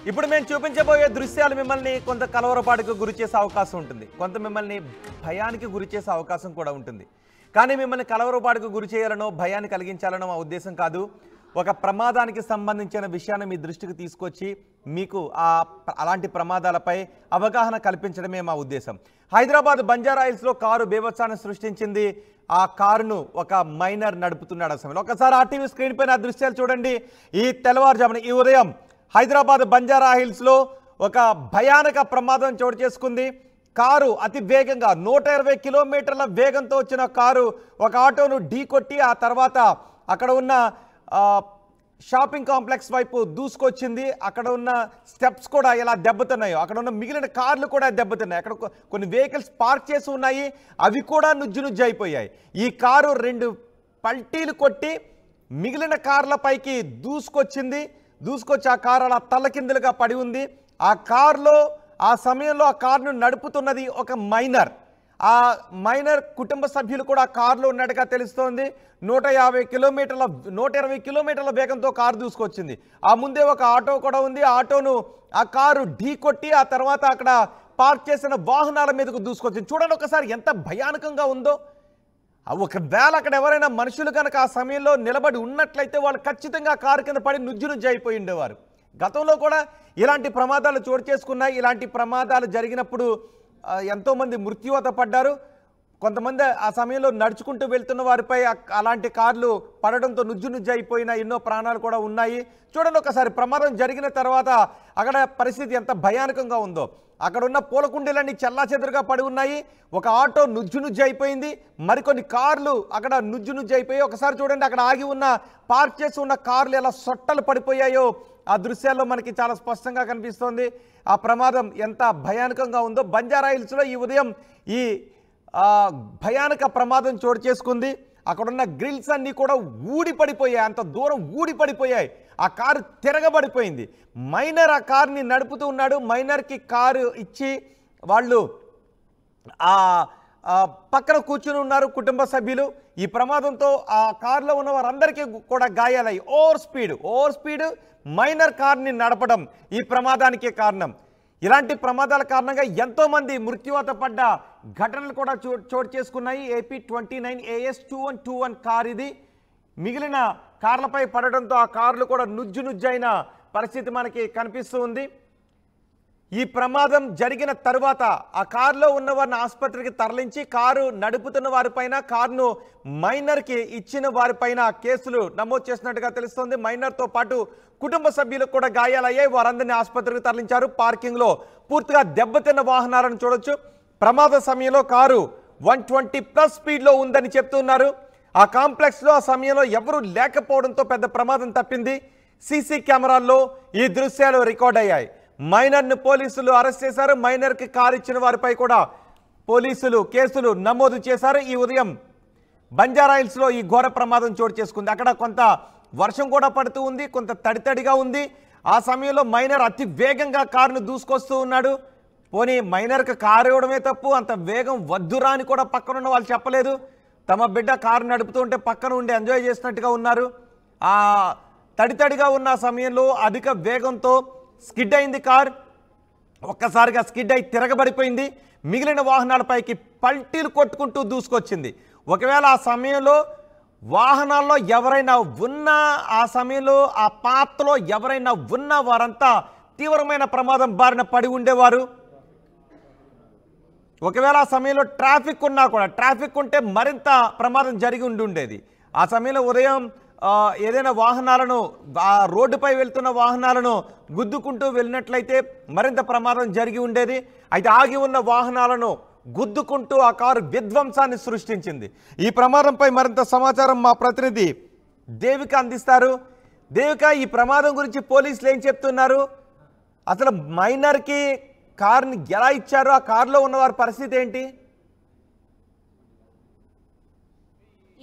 ఇప్పుడు మేము చూపించబోయే దృశ్యాలు మిమ్మల్ని కొంత కలవరపాటుకు గురి చేసే అవకాశం ఉంటుంది, కొంత మిమ్మల్ని భయానికి గురి చేసే అవకాశం కూడా ఉంటుంది. కానీ మిమ్మల్ని కలవరపాటుకు గురి చేయాలనో భయాన్ని కలిగించాలనో మా ఉద్దేశం కాదు. ఒక ప్రమాదానికి సంబంధించిన విషయాన్ని మీ దృష్టికి తీసుకొచ్చి మీకు అలాంటి ప్రమాదాలపై అవగాహన కల్పించడమే మా ఉద్దేశం. హైదరాబాద్ బంజారా హిల్స్లో కారు బీభత్సాన్ని సృష్టించింది. ఆ కారును ఒక మైనర్ నడుపుతున్నాడు. ఆ సమయంలో ఒకసారి ఆర్టీవీ స్క్రీన్ పైన ఆ దృశ్యాలు చూడండి. ఈ తెల్లవారుజామున ఈ ఉదయం హైదరాబాద్ బంజారా హిల్స్లో ఒక భయానక ప్రమాదం చోటు చేసుకుంది. కారు అతి వేగంగా 120 కిలోమీటర్ల వేగంతో వచ్చిన కారు ఒక ఆటోను ఢీకొట్టి ఆ తర్వాత అక్కడ ఉన్న షాపింగ్ కాంప్లెక్స్ వైపు దూసుకొచ్చింది. అక్కడ ఉన్న స్టెప్స్ కూడా ఎలా దెబ్బతున్నాయో అక్కడ ఉన్న మిగిలిన కార్లు కూడా దెబ్బతున్నాయి. అక్కడ కొన్ని వెహికల్స్ పార్క్ చేసి ఉన్నాయి, అవి కూడా నుజ్జు అయిపోయాయి. ఈ కారు 2 పల్టీలు కొట్టి మిగిలిన కార్లపైకి దూసుకొచ్చింది. దూసుకొచ్చి ఆ కారు అలా తల్లకిందులుగా పడి ఉంది. ఆ కారులో ఆ సమయంలో ఆ కారును నడుపుతున్నది ఒక మైనర్. ఆ మైనర్ కుటుంబ సభ్యులు కూడా కారులో ఉన్నట్టుగా తెలుస్తోంది. 120 కిలోమీటర్ల వేగంతో కారు దూసుకొచ్చింది. ఆ ముందే ఒక ఆటో కూడా ఉంది. ఆ కారు ఢీకొట్టి ఆ తర్వాత అక్కడ పార్క్ చేసిన వాహనాల మీదకు దూసుకొచ్చింది. చూడండి ఒకసారి ఎంత భయానకంగా ఉందో. ఒకవేళ అక్కడ ఎవరైనా మనుషులు కనుక ఆ సమయంలో నిలబడి ఉన్నట్లయితే వాళ్ళు ఖచ్చితంగా కారు కింద పడి నుజ్జు అయిపోయి ఉండేవారు. గతంలో కూడా ఇలాంటి ప్రమాదాలు చోటు చేసుకున్నాయి. ఇలాంటి ప్రమాదాలు జరిగినప్పుడు ఎంతోమంది మృత్యువాత పడ్డారు. కొంతమంది ఆ సమయంలో నడుచుకుంటూ వెళ్తున్న వారిపై అలాంటి కార్లు పడడంతో నుజ్జు అయిపోయిన ఎన్నో ప్రాణాలు కూడా ఉన్నాయి. చూడండి ఒకసారి ప్రమాదం జరిగిన తర్వాత అక్కడ పరిస్థితి ఎంత భయానకంగా ఉందో. అక్కడ ఉన్న పూలకుండీలన్నీ చెల్లాచెదురుగా పడి ఉన్నాయి. ఒక ఆటో నుజ్జు అయిపోయింది. మరికొన్ని కార్లు అక్కడ నుజ్జు అయిపోయాయి. ఒకసారి చూడండి అక్కడ ఆగి ఉన్న పార్క్ చేసి ఉన్న కార్లు ఎలా సొట్టలు పడిపోయాయో ఆ దృశ్యాల్లో మనకి చాలా స్పష్టంగా కనిపిస్తోంది. ఆ ప్రమాదం ఎంత భయానకంగా ఉందో. బంజారా హిల్స్లో ఈ ఉదయం ఈ భయానక ప్రమాదం చోటు చేసుకుంది. అక్కడున్న గ్రిల్స్ అన్నీ కూడా ఊడిపడిపోయాయి, అంత దూరం ఊడిపడిపోయాయి. ఆ కారు తిరగబడిపోయింది. మైనర్ ఆ కారుని నడుపుతూ ఉన్నాడు. మైనర్కి కారు ఇచ్చి వాళ్ళు పక్కన కూర్చుని ఉన్నారు కుటుంబ సభ్యులు. ఈ ప్రమాదంతో ఆ కారులో ఉన్న వారందరికీ కూడా గాయాలయ్యి ఓవర్ స్పీడ్ మైనర్ కార్ని నడపడం ఈ ప్రమాదానికి కారణం. ఇలాంటి ప్రమాదాల కారణంగా ఎంతోమంది మృత్యువాత పడ్డ ఘటనలు కూడా చోటు చేసుకున్నాయి. AP 29 AS 2121 కార్ ఇది. మిగిలిన కార్లపై పడడంతో ఆ కార్లు కూడా నుజ్జు అయిన పరిస్థితి మనకి కనిపిస్తూ ఉంది. ఈ ప్రమాదం జరిగిన తరువాత ఆ కారులో ఉన్న వారిని ఆసుపత్రికి తరలించి కారు నడుపుతున్న వారిపైన కారును మైనర్కి ఇచ్చిన వారిపైన కేసులు నమోదు చేసినట్టుగా తెలుస్తోంది. మైనర్తో పాటు కుటుంబ సభ్యులకు కూడా గాయాలయ్యాయి. వారందరినీ ఆసుపత్రికి తరలించారు. పార్కింగ్లో పూర్తిగా దెబ్బతిన్న వాహనాలను చూడొచ్చు. ప్రమాద సమయంలో కారు 120+ స్పీడ్లో ఉందని చెప్తున్నారు. ఆ కాంప్లెక్స్లో ఆ సమయంలో ఎవరూ లేకపోవడంతో పెద్ద ప్రమాదం తప్పింది. సీసీ కెమెరాల్లో ఈ దృశ్యాలు రికార్డ్ అయ్యాయి. మైనర్ను పోలీసులు అరెస్ట్ చేశారు. మైనర్కి కారు ఇచ్చిన వారిపై కూడా పోలీసులు కేసులు నమోదు చేశారు. ఈ ఉదయం బంజారా హిల్స్లో ఈ ఘోర ప్రమాదం చోటు చేసుకుంది. అక్కడ కొంత వర్షం కూడా పడుతూ ఉంది, కొంత తడితడిగా ఉంది. ఆ సమయంలో మైనర్ అతి వేగంగా కారును దూసుకొస్తూ ఉన్నాడు. పోనీ మైనర్కి కారు ఇవ్వడమే తప్పు, అంత వేగం వద్దురా అని కూడా పక్కనున్న వాళ్ళు చెప్పలేదు. తమ బిడ్డ కారు నడుపుతూ ఉంటే పక్కన ఉండి ఎంజాయ్ చేసినట్టుగా ఉన్నారు. ఆ తడితడిగా ఉన్న సమయంలో అధిక వేగంతో స్కిడ్ అయింది కార్. ఒక్కసారిగా స్కిడ్ అయి తిరగబడిపోయింది. మిగిలిన వాహనాలపైకి పల్టీలు కొట్టుకుంటూ దూసుకొచ్చింది. ఒకవేళ ఆ సమయంలో వాహనాల్లో ఎవరైనా ఉన్నా, ఆ సమయంలో ఆ పాత్రలో ఎవరైనా ఉన్నా వారంతా తీవ్రమైన ప్రమాదం బారిన పడి ఉండేవారు. ఒకవేళ ఆ సమయంలో ట్రాఫిక్ ఉన్నా కూడా, ట్రాఫిక్ ఉంటే మరింత ప్రమాదం జరిగి ఉండేది. ఆ సమయంలో ఉదయం ఏదైనా వాహనాలను రోడ్డుపై వెళ్తున్న వాహనాలను గుద్దుకుంటూ వెళ్ళినట్లయితే మరింత ప్రమాదం జరిగి ఉండేది. అయితే ఆగి ఉన్న వాహనాలను గుద్దుకుంటూ ఆ కారు విధ్వంసాన్ని సృష్టించింది. ఈ ప్రమాదంపై మరింత సమాచారం మా ప్రతినిధి దేవిక అందిస్తారు. దేవిక, ఈ ప్రమాదం గురించి పోలీసులు ఏం చెప్తున్నారు? అసలు మైనర్కి కారుని ఎలా ఇచ్చారు? ఆ కారులో ఉన్న వారి పరిస్థితి ఏంటి?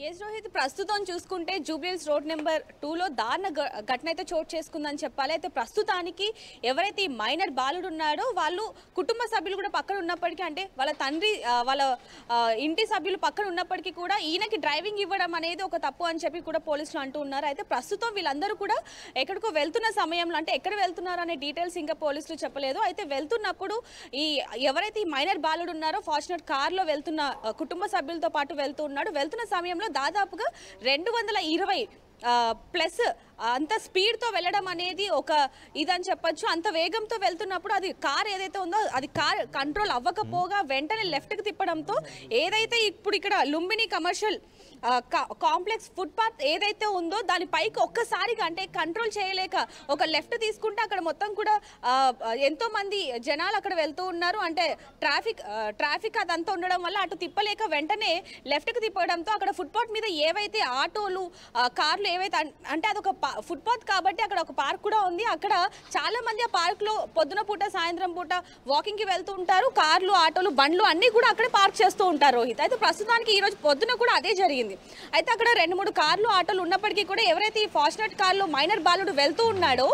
ఎస్ రోహిత్, ప్రస్తుతం చూసుకుంటే జూబ్లీహిల్స్ రోడ్ నెంబర్ 2లో దారుణ ఘటన అయితే చోటు చేసుకుందని చెప్పాలి. అయితే ప్రస్తుతానికి ఎవరైతే ఈ మైనర్ బాలుడు ఉన్నాడో వాళ్ళు కుటుంబ సభ్యులు కూడా పక్కన ఉన్నప్పటికీ, అంటే వాళ్ళ తండ్రి వాళ్ళ ఇంటి సభ్యులు పక్కన ఉన్నప్పటికీ కూడా ఈయనకి డ్రైవింగ్ ఇవ్వడం అనేది ఒక తప్పు అని చెప్పి కూడా పోలీసులు అంటూ ఉన్నారు. అయితే ప్రస్తుతం వీళ్ళందరూ కూడా ఎక్కడికో వెళ్తున్న సమయంలో, అంటే ఎక్కడ వెళ్తున్నారు అనే డీటెయిల్స్ ఇంకా పోలీసులు చెప్పలేదు. అయితే వెళ్తున్నప్పుడు ఎవరైతే ఈ మైనర్ బాలుడు ఉన్నారో ఫార్చునర్ కార్లో వెళ్తున్న కుటుంబ సభ్యులతో పాటు వెళ్తున్న సమయంలో దాదాపుగా 220 ప్లస్ అంత స్పీడ్తో వెళ్ళడం అనేది ఒక ఇదని చెప్పొచ్చు. అంత వేగంతో వెళ్తున్నప్పుడు అది కార్ ఏదైతే ఉందో అది కార్ కంట్రోల్ అవ్వకపోగా వెంటనే లెఫ్ట్కి తిప్పడంతో ఏదైతే ఇప్పుడు ఇక్కడ లుంబిని కమర్షియల్ కాంప్లెక్స్ ఫుట్పాత్ ఏదైతే ఉందో దాని పైకి ఒక్కసారిగా, అంటే కంట్రోల్ చేయలేక ఒక లెఫ్ట్ తీసుకుంటే అక్కడ మొత్తం కూడా ఎంతో మంది జనాలు అక్కడ వెళ్తూ ఉన్నారు. అంటే ట్రాఫిక్ అదంతా ఉండడం వల్ల అటు తిప్పలేక వెంటనే లెఫ్ట్కి తిప్పడంతో అక్కడ ఫుట్పాత్ మీద ఏవైతే ఆటోలు కార్లు ఏవైతే, అంటే అదొక ఫుట్పాత్ కాబట్టి అక్కడ ఒక పార్క్ కూడా ఉంది. అక్కడ చాలా మంది ఆ పార్క్ లో పొద్దున పూట సాయంత్రం పూట వాకింగ్ కి వెళ్తూ ఉంటారు. కార్లు ఆటోలు బండ్లు అన్ని కూడా అక్కడే పార్క్ చేస్తూ ఉంటారు రోహిత్. అయితే ప్రస్తుతానికి ఈ రోజు పొద్దున కూడా అదే జరిగింది. అయితే అక్కడ 2-3 కార్లు ఆటోలు ఉన్నప్పటికీ కూడా ఎవరైతే ఈ ఫార్చునర్ కార్లో మైనర్ బాలుడు వెళ్తూ ఉన్నాడో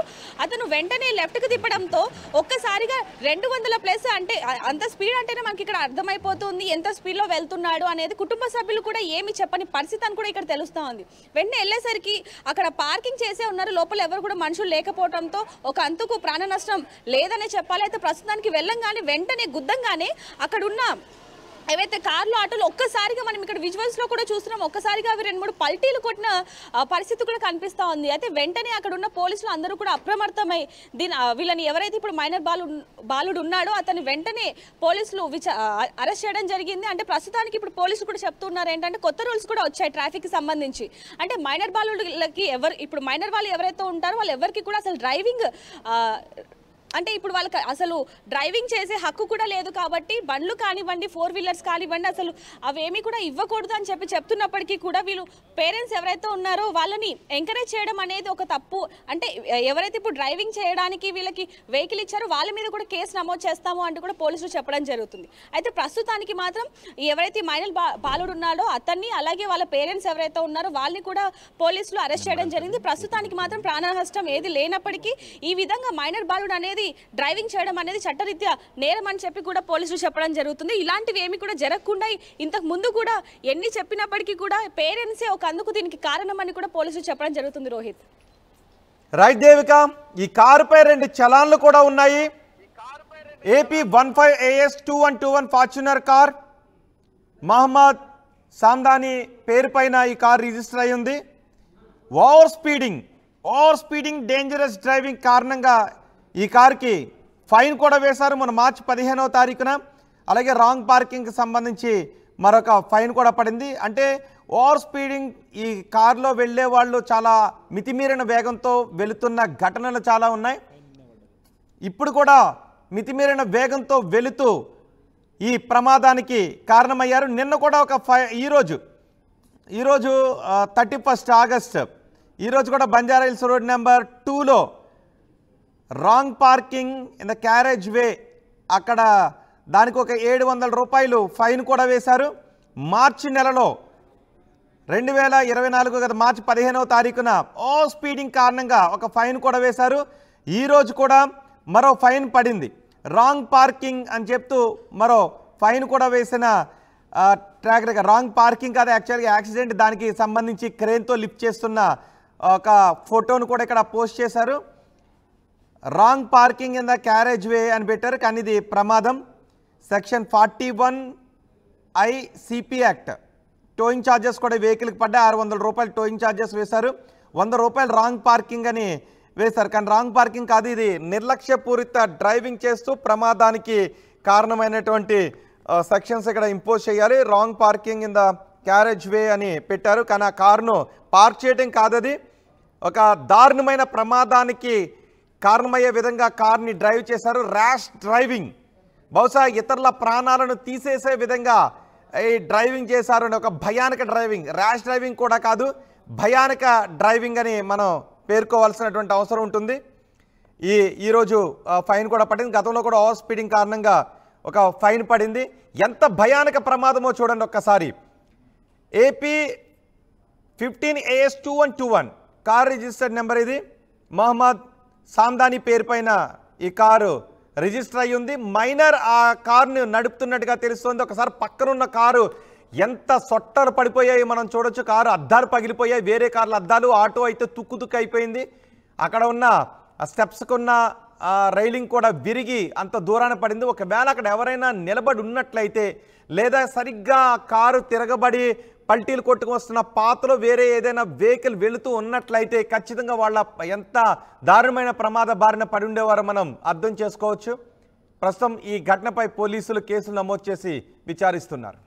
అతను వెంటనే లెఫ్ట్ కి తిప్పడంతో ఒక్కసారిగా 200+, అంటే అంత స్పీడ్ అంటేనే మనకి ఇక్కడ అర్థమైపోతుంది ఎంత స్పీడ్ లో వెళ్తున్నాడు అనేది. కుటుంబ సభ్యులు కూడా ఏమి చెప్పని పరిస్థితి అని కూడా ఇక్కడ తెలుస్తా ఉంది. వెంటనే వెళ్ళేసరికి అక్కడ పార్కింగ్ చేసే ఉన్నారు, లోపల ఎవరు కూడా మనుషులు లేకపోవడంతో ఒక అంతకు ప్రాణ నష్టం లేదనే చెప్పాలి. అయితే ప్రస్తుతానికి వెళ్ళంగానే వెంటనే గుద్దంగానే అక్కడున్న ఏవైతే కార్లు ఆటోలు ఒక్కసారిగా మనం ఇక్కడ విజువల్స్ లో కూడా చూస్తున్నాం, ఒక్కసారిగా అవి 2-3 పల్టీలు కొట్టిన పరిస్థితి కూడా కనిపిస్తా ఉంది. అయితే వెంటనే అక్కడ ఉన్న పోలీసులు అందరూ కూడా అప్రమత్తమై వీళ్ళని ఎవరైతే ఇప్పుడు మైనర్ బాలుడు ఉన్నాడో అతన్ని వెంటనే పోలీసులు అరెస్ట్ చేయడం జరిగింది. అంటే ప్రస్తుతానికి ఇప్పుడు పోలీసులు కూడా చెప్తున్నారు ఏంటంటే కొత్త రూల్స్ కూడా వచ్చాయి ట్రాఫిక్ కి సంబంధించి. అంటే మైనర్ బాలులకి ఇప్పుడు మైనర్ వాళ్ళు ఎవరైతే ఉంటారో వాళ్ళు ఎవరికి కూడా అసలు డ్రైవింగ్ అంటే ఇప్పుడు వాళ్ళకి అసలు డ్రైవింగ్ చేసే హక్కు కూడా లేదు కాబట్టి బండ్లు కానివ్వండి 4 వీలర్స్ కానివ్వండి అసలు అవేమీ కూడా ఇవ్వకూడదు అని చెప్తున్నప్పటికీ కూడా వీళ్ళు పేరెంట్స్ ఎవరైతే ఉన్నారో వాళ్ళని ఎంకరేజ్ చేయడం అనేది ఒక తప్పు. అంటే ఎవరైతే ఇప్పుడు డ్రైవింగ్ చేయడానికి వీళ్ళకి వెహికల్ ఇచ్చారో వాళ్ళ మీద కూడా కేసు నమోదు చేస్తాము అంటూ కూడా పోలీసులు చెప్పడం జరుగుతుంది. అయితే ప్రస్తుతానికి మాత్రం ఎవరైతే మైనర్ బాలుడు ఉన్నాడో అతన్ని అలాగే వాళ్ళ పేరెంట్స్ ఎవరైతే ఉన్నారో వాళ్ళని కూడా పోలీసులు అరెస్ట్ చేయడం జరిగింది. ప్రస్తుతానికి మాత్రం ప్రాణ నష్టం ఏది లేనప్పటికీ ఈ విధంగా మైనర్ బాలుడు అనేది డ్రైవింగ్ చేయడం అనేది చట్టరీత్యా నేరం అని చెప్పి కూడా పోలీసులు చెప్పడం జరుగుతుంది. ఇలాంటివి ఏమి కూడా జరగకుండా ఇంతకు ముందు కూడా ఎన్ని చెప్పినప్పటికీ కూడా పేరెంట్సే ఒక అందుకు దీనికి కారణం అని కూడా పోలీసులు చెప్పడం జరుగుతుంది రోహిత్. రైట్ దేవిక, ఈ కారుపై 2 చలాన్లు కూడా ఉన్నాయి. AP 15AS 2121 Fortuner car Mohammad Samdani పేరు పైన ఈ కార్ రిజిస్టర్ అయి ఉంది. ఓవర్ స్పీడింగ్ డేంజరస్ డ్రైవింగ్ కారణంగా ఈ కార్కి ఫైన్ కూడా వేశారు మన మార్చి 15వ తారీఖున. అలాగే రాంగ్ పార్కింగ్కి సంబంధించి మరొక ఫైన్ కూడా పడింది. అంటే ఓవర్ స్పీడింగ్ ఈ కార్లో వెళ్ళే వాళ్ళు చాలా మితిమీరిన వేగంతో వెళుతున్న ఘటనలు చాలా ఉన్నాయి. ఇప్పుడు కూడా మితిమీరిన వేగంతో వెళుతూ ఈ ప్రమాదానికి కారణమయ్యారు. నిన్న కూడా ఈరోజు 31 ఆగస్టు ఈరోజు కూడా బంజారాహిల్స్ రోడ్ నెంబర్ 2లో wrong parking in the carriage వే అక్కడ దానికి ఒక 700 రూపాయలు ఫైన్ కూడా వేశారు. మార్చి నెలలో 2024 కదా మార్చి 15వ తారీఖున ఓవర్ స్పీడింగ్ కారణంగా ఒక ఫైన్ కూడా వేశారు. ఈరోజు కూడా మరో ఫైన్ పడింది. రాంగ్ పార్కింగ్ అని చెప్తూ మరో ఫైన్ కూడా వేసిన ట్రాక్ రికార్డ్. రాంగ్ పార్కింగ్ కాదు, యాక్చువల్గా యాక్సిడెంట్, దానికి సంబంధించి క్రేన్తో లిఫ్ట్ చేస్తున్న ఒక ఫోటోను కూడా ఇక్కడ పోస్ట్ చేశారు. Wrong parking in the carriage వే అని పెట్టారు, కానీ ఇది ప్రమాదం. Section 41I CP act toeing charges కూడా వెహికల్కి పడ్డాయి. 600 రూపాయలు టోయింగ్ ఛార్జెస్ వేశారు. 100 రూపాయలు రాంగ్ పార్కింగ్ అని వేశారు, కానీ రాంగ్ పార్కింగ్ కాదు, ఇది నిర్లక్ష్యపూరిత డ్రైవింగ్ చేస్తూ ప్రమాదానికి కారణమైనటువంటి సెక్షన్స్ ఇక్కడ ఇంపోజ్ చేయాలి. Wrong parking in the carriage వే అని పెట్టారు, కానీ ఆ కారును పార్క్ చేయడం కాదది. ఒక దారుణమైన ప్రమాదానికి కారణమయ్యే విధంగా కార్ని డ్రైవ్ చేశారు. ర్యాష్ డ్రైవింగ్, బహుశా ఇతరుల ప్రాణాలను తీసేసే విధంగా ఈ డ్రైవింగ్ చేశారు. ఒక భయానక డ్రైవింగ్, ర్యాష్ డ్రైవింగ్ కూడా కాదు, భయానక డ్రైవింగ్ అని మనం పేర్కోవాల్సినటువంటి అవసరం ఉంటుంది. ఈరోజు ఫైన్ కూడా పడింది. గతంలో కూడా ఓవర్ స్పీడింగ్ కారణంగా ఒక ఫైన్ పడింది. ఎంత భయానక ప్రమాదమో చూడండి ఒక్కసారి. AP 15AS2121 car registered number ఇది. మహమ్మద్ సామ్దాని పేరు పైన ఈ కారు రిజిస్టర్ అయ్యి ఉంది. మైనర్ ఆ కారుని నడుపుతున్నట్టుగా తెలుస్తోంది. ఒకసారి పక్కనున్న కారు ఎంత సొట్టలు పడిపోయాయి మనం చూడొచ్చు. కారు అద్దాలు పగిలిపోయాయి, వేరే కార్ల అద్దాలు. ఆటో అయితే తుక్కు తుక్కు అయిపోయింది. అక్కడ ఉన్న స్టెప్స్కున్న రైలింగ్ కూడా విరిగి అంత దూరాన పడింది. ఒకవేళ అక్కడ ఎవరైనా నిలబడి ఉన్నట్లయితే లేదా సరిగ్గా కారు తిరగబడి పల్టీలు కొట్టుకు వస్తున్న పాతలో వేరే ఏదైనా వెహికల్ వెళుతూ ఉన్నట్లయితే ఖచ్చితంగా వాళ్ళ ఎంత దారుణమైన ప్రమాద బారిన పడి ఉండేవారో మనం అర్థం చేసుకోవచ్చు. ప్రస్తుతం ఈ ఘటనపై పోలీసులు కేసులు నమోదు చేసి విచారిస్తున్నారు.